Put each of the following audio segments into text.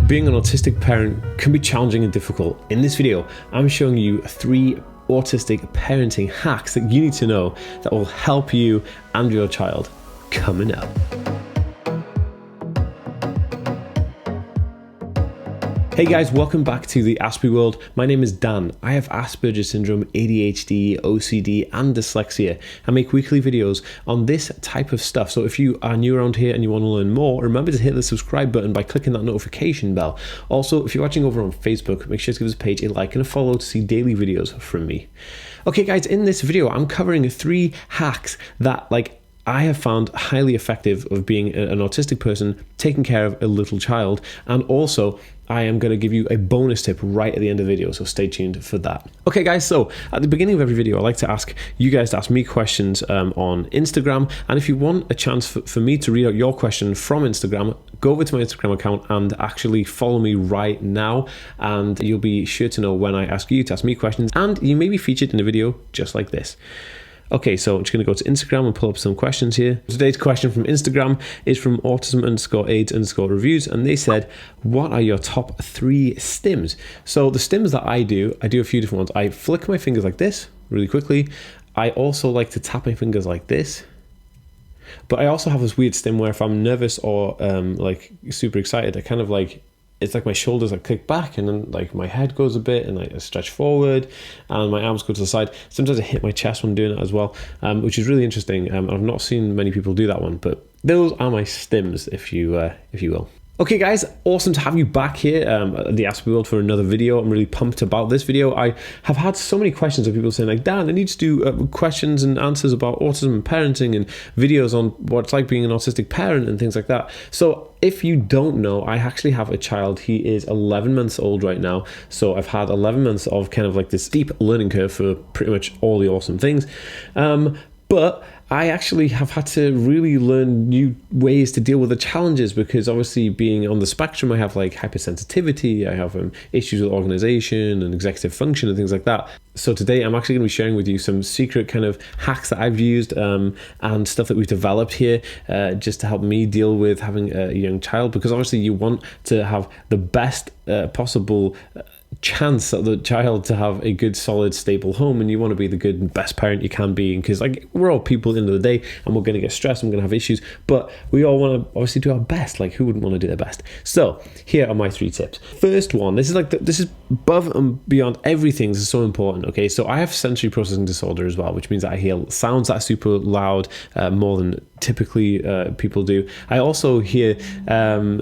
Being an autistic parent can be challenging and difficult. In this video, I'm showing you 3 autistic parenting hacks that you need to know that will help you and your child. Coming up. Hey guys, welcome back to the Asperger world. My name is Dan. I have Asperger's syndrome, ADHD, OCD, and dyslexia. I make weekly videos on this type of stuff. So if you are new around here and you want to learn more, remember to hit the subscribe button by clicking that notification bell. Also, if you're watching over on Facebook, make sure to give this page a like and a follow to see daily videos from me. Okay guys, in this video, I'm covering 3 hacks that I have found highly effective of being an autistic person taking care of a little child, and also I am going to give you a bonus tip right at the end of the video, so stay tuned for that. Okay guys, so at the beginning of every video I like to ask you guys to ask me questions on Instagram, and if you want a chance for me to read out your question from Instagram, go over to my Instagram account and actually follow me right now, and you'll be sure to know when I ask you to ask me questions, and you may be featured in a video just like this. Okay, so I'm just going to go to Instagram and pull up some questions here. Today's question from Instagram is from autism_aids_reviews, and they said, what are your top 3 stims? So the stims that I do a few different ones. I flick my fingers like this really quickly. I also like to tap my fingers like this. But I also have this weird stim where if I'm nervous or super excited, I kind of it's like my shoulders kick back, and then my head goes a bit, and I stretch forward, and my arms go to the side. Sometimes I hit my chest when doing it as well, which is really interesting. I've not seen many people do that one, but those are my stims, if you will. Okay guys, awesome to have you back here at the Asperger world for another video. I'm really pumped about this video. I have had so many questions of people saying Dan, I need to do questions and answers about autism and parenting, and videos on what it's like being an autistic parent and things like that. So if you don't know, I actually have a child. He is 11 months old right now. So I've had 11 months of kind of this steep learning curve for pretty much all the awesome things. But I actually have had to really learn new ways to deal with the challenges, because obviously being on the spectrum, I have hypersensitivity, I have issues with organization and executive function and things like that. So today I'm actually going to be sharing with you some secret kind of hacks that I've used and stuff that we've developed here just to help me deal with having a young child, because obviously you want to have the best possible chance of the child to have a good, solid, stable home, and you want to be the good and best parent you can be, because we're all people at the end of the day, and we're going to get stressed and we're going to have issues, but we all want to obviously do our best. Who wouldn't want to do their best? So here are my 3 tips. First one, this is above and beyond everything. This is so important. Okay, so I have sensory processing disorder as well, which means that I hear sounds that are super loud, more than typically people do. I also hear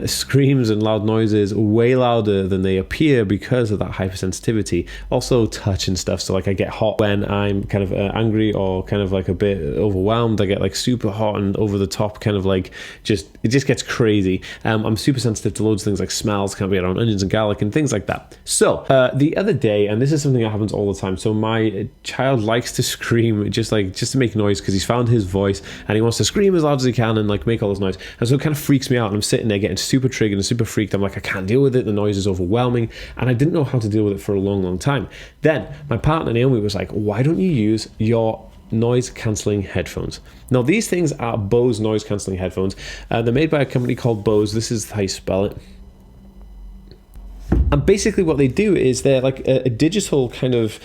screams and loud noises way louder than they appear because of that hypersensitivity. Also touch and stuff, so I get hot when I'm kind of angry or kind of a bit overwhelmed. I get super hot and over the top, kind of it just gets crazy. I'm super sensitive to loads of things like smells, can't be around onions and garlic and things like that. So the other day, and this is something that happens all the time, so my child likes to scream just to make noise, because he's found his voice and he wants to scream as loud as he can and make all this noise, and so it kind of freaks me out, and I'm sitting there getting super triggered and super freaked. I'm I can't deal with it, the noise is overwhelming, and I didn't know how to deal with it for a long time. Then my partner Naomi was why don't you use your noise cancelling headphones? Now these things are Bose noise cancelling headphones. They're made by a company called Bose. This is how you spell it. And basically what they do is they're a digital kind of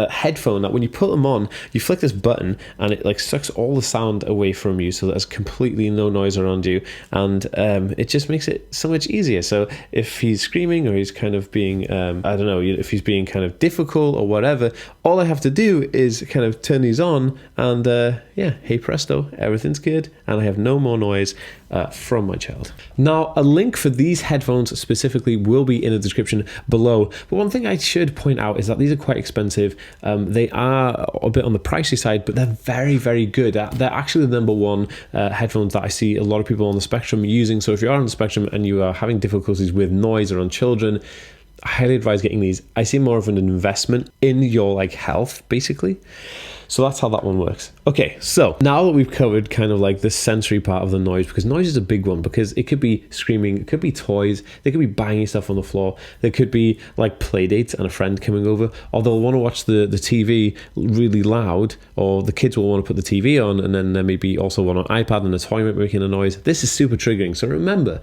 headphone that when you put them on, you flick this button and it sucks all the sound away from you, so there's completely no noise around you, and it just makes it so much easier. So if he's screaming or he's kind of being if he's being kind of difficult or whatever, all I have to do is kind of turn these on, and hey presto, everything's good, and I have no more noise from my child. Now a link for these headphones specifically will be in the description below, but one thing I should point out is that these are quite expensive. They are a bit on the pricey side, but they're very, very good. They're actually the number 1 headphones that I see a lot of people on the spectrum using. So if you are on the spectrum and you are having difficulties with noise around children, I highly advise getting these. I see more of an investment in your health, basically. So that's how that one works. Okay, so now that we've covered kind of the sensory part of the noise, because noise is a big one, because it could be screaming, it could be toys, they could be banging stuff on the floor, there could be play dates and a friend coming over, or they'll want to watch the TV really loud, or the kids will want to put the TV on, and then maybe also want an iPad and a toy making a noise. This is super triggering. So remember,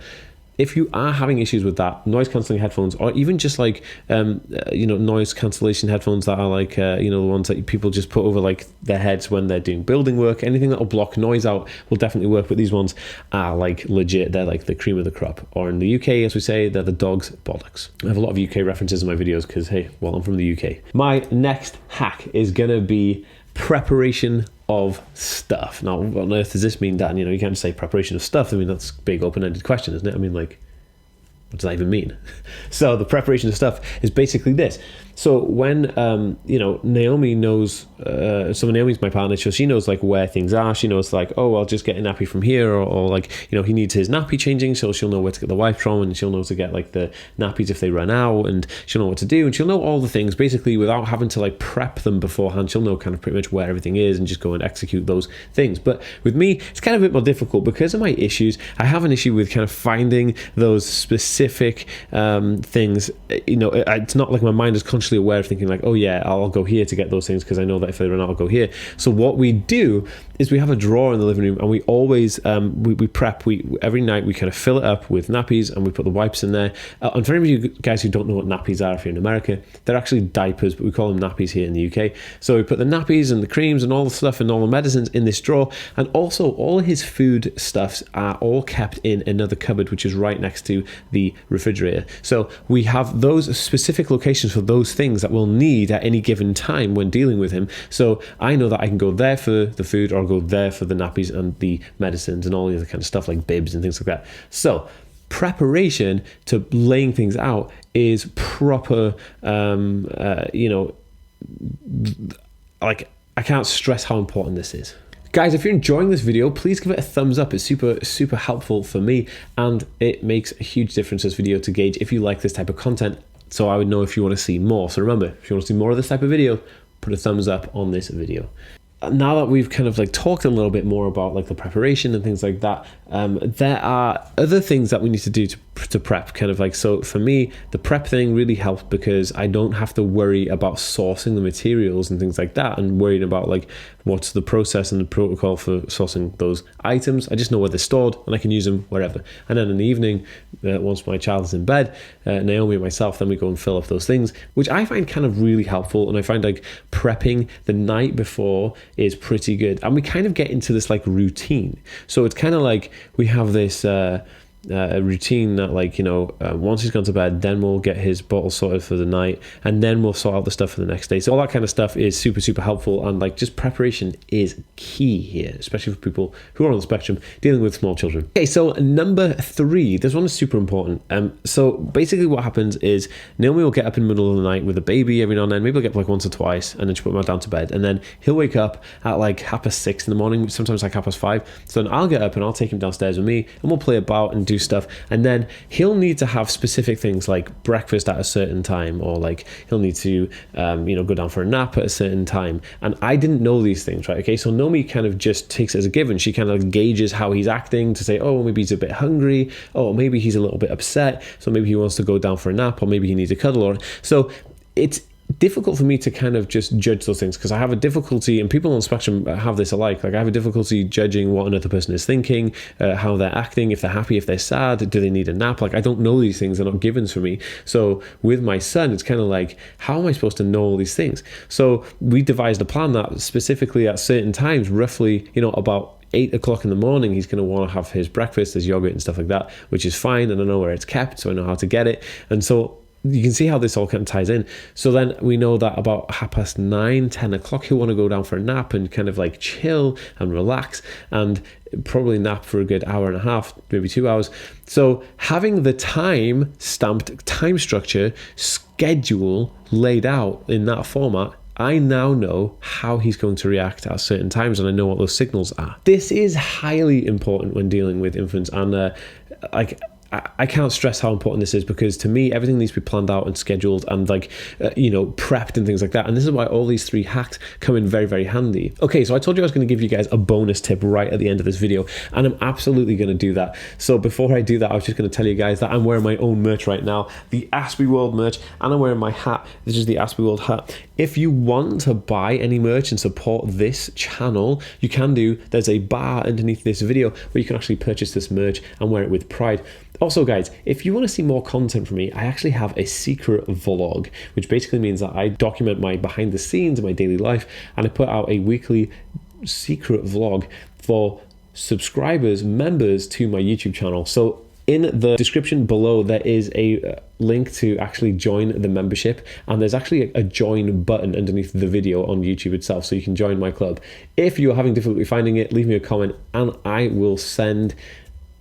if you are having issues with that, noise cancelling headphones, or even just like noise cancellation headphones that are like the ones that people just put over like their heads when they're doing building work, anything that will block noise out will definitely work. But these ones are like legit, they're like the cream of the crop, or in the UK, as we say, they're the dog's bollocks. I have a lot of UK references in my videos because, hey, well, I'm from the UK. My next hack is gonna be preparation of stuff. Now, what on earth does this mean, Dan? You can't say preparation of stuff. I mean, that's a big open-ended question, isn't it? I mean, like, what does that even mean? So the preparation of stuff is basically this. So when, Naomi knows, so Naomi's my partner, so she knows like where things are. She knows like, oh, I'll just get a nappy from here, or like, he needs his nappy changing, so she'll know where to get the wipes from, and she'll know to get like the nappies if they run out, and she'll know what to do, and she'll know all the things basically without having to like prep them beforehand. She'll know kind of pretty much where everything is and just go and execute those things. But with me, it's kind of a bit more difficult because of my issues. I have an issue with kind of finding those specific things. It's not like my mind is consciously aware of thinking like, oh yeah, I'll go here to get those things because I know that if they run out, I'll go here. So what we do is we have a drawer in the living room, and we always we prep. Every night we kind of fill it up with nappies, and we put the wipes in there. And for any of you guys who don't know what nappies are, if you're in America, they're actually diapers, but we call them nappies here in the UK. So we put the nappies and the creams and all the stuff and all the medicines in this drawer, and also all his food stuffs are all kept in another cupboard, which is right next to the refrigerator. So we have those specific locations for those things that we'll need at any given time when dealing with him. So I know that I can go there for the food, or go there for the nappies and the medicines and all the other kind of stuff like bibs and things like that. So preparation to laying things out is proper, like, I can't stress how important this is. Guys, if you're enjoying this video, please give it a thumbs up. It's super helpful for me, and it makes a huge difference, this video, to gauge if you like this type of content, so I would know if you want to see more. So remember, if you want to see more of this type of video, put a thumbs up on this video. Now that we've kind of like talked a little bit more about like the preparation and things like that, there are other things that we need to do to prep, kind of like. So for me, the prep thing really helps because I don't have to worry about sourcing the materials and things like that, and worrying about like what's the process and the protocol for sourcing those items. I just know where they're stored and I can use them wherever. And then in the evening, once my child is in bed, Naomi and myself, then we go and fill up those things, which I find kind of really helpful. And I find like prepping the night before is pretty good, and we kind of get into this like routine. So it's kind of like we have this a routine that, like, once he's gone to bed, then we'll get his bottle sorted for the night, and then we'll sort out the stuff for the next day. So all that kind of stuff is super helpful, and like just preparation is key here, especially for people who are on the spectrum dealing with small children. Okay, so number 3, this one is super important. So basically what happens is Naomi will get up in the middle of the night with a baby every now and then. Maybe he'll get up like once or twice, and then she'll put him down to bed, and then he'll wake up at like 6:30 in the morning, sometimes like 5:30. So then I'll get up and I'll take him downstairs with me, and we'll play about and do stuff. And then he'll need to have specific things like breakfast at a certain time, or like he'll need to go down for a nap at a certain time. And I didn't know these things, right? Okay, so Naomi kind of just takes it as a given. She kind of gauges how he's acting to say, oh, maybe he's a bit hungry, oh, maybe he's a little bit upset, so maybe he wants to go down for a nap, or maybe he needs a cuddle. Or so it's difficult for me to kind of just judge those things, because I have a difficulty, and people on the spectrum have this alike, like I have a difficulty judging what another person is thinking, how they're acting, if they're happy, if they're sad, do they need a nap. Like, I don't know these things, they're not givens for me. So with my son, it's kind of like, how am I supposed to know all these things? So we devised a plan that specifically at certain times, roughly about 8 o'clock in the morning, he's going to want to have his breakfast, his yogurt and stuff like that, which is fine, and I know where it's kept, so I know how to get it. And so you can see how this all kind of ties in. So then we know that about 9:30, 10 o'clock, he'll want to go down for a nap and kind of like chill and relax, and probably nap for a good hour and a half, maybe 2 hours. So having the time stamped, time structure, schedule laid out in that format, I now know how he's going to react at certain times, and I know what those signals are. This is highly important when dealing with infants, and I can't stress how important this is, because to me, everything needs to be planned out and scheduled and prepped and things like that. And this is why all these 3 hacks come in very handy. Okay, so I told you I was going to give you guys a bonus tip right at the end of this video, and I'm absolutely going to do that. So before I do that, I was just going to tell you guys that I'm wearing my own merch right now, the Aspie World merch, and I'm wearing my hat. This is the Aspie World hat. If you want to buy any merch and support this channel, you can do. There's a bar underneath this video where you can actually purchase this merch and wear it with pride. Also guys, if you want to see more content from me, I actually have a secret vlog, which basically means that I document my behind the scenes of my daily life, and I put out a weekly secret vlog for subscribers, members to my YouTube channel. So in the description below, there is a link to actually join the membership, and there's actually a join button underneath the video on YouTube itself, so you can join my club. If you're having difficulty finding it, leave me a comment and I will send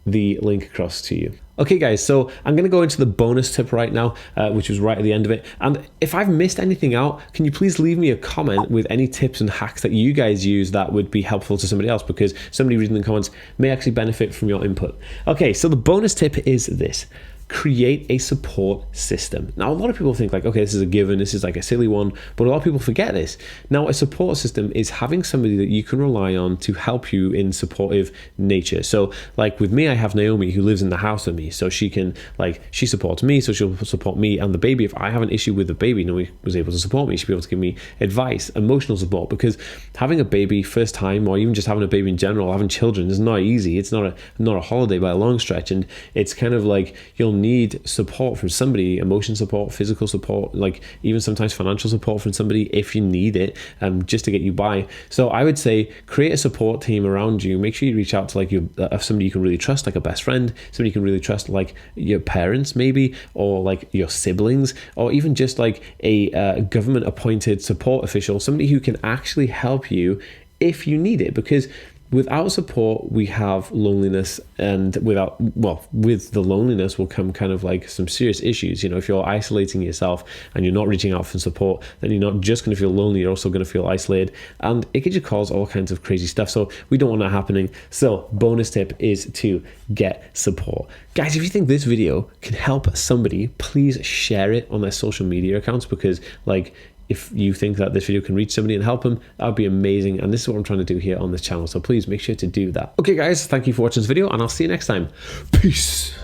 the link across to you. Okay guys, so I'm going to go into the bonus tip right now, which was right at the end of it. And if I've missed anything out, can you please leave me a comment with any tips and hacks that you guys use that would be helpful to somebody else, because somebody reading the comments may actually benefit from your input. Okay, so the bonus tip is this: create a support system. Now, a lot of people think like, okay, this is a given, this is like a silly one, but a lot of people forget this. Now, a support system is having somebody that you can rely on to help you in supportive nature. So like with me, I have Naomi who lives in the house with me, so she can she supports me, so she'll support me and the baby. If I have an issue with the baby, Naomi was able to support me. She'll be able to give me advice, emotional support, because having a baby first time, or even just having a baby in general, having children, is not easy. It's not a holiday by a long stretch, and it's kind of like you'll need support from somebody, emotion support, physical support, like even sometimes financial support from somebody if you need it, just to get you by. So I would say create a support team around you. Make sure you reach out to like somebody you can really trust, like a best friend, somebody you can really trust, like your parents maybe, or like your siblings, or even just like a government appointed support official, somebody who can actually help you if you need it. Because without support, we have loneliness, and with the loneliness will come kind of like some serious issues. You know, if you're isolating yourself and you're not reaching out for support, then you're not just going to feel lonely, you're also going to feel isolated, and it could just cause all kinds of crazy stuff. So we don't want that happening. So bonus tip is to get support. Guys, if you think this video can help somebody, please share it on their social media accounts, because like, if you think that this video can reach somebody and help them, that would be amazing. And this is what I'm trying to do here on this channel. So please make sure to do that. Okay guys, thank you for watching this video, and I'll see you next time. Peace.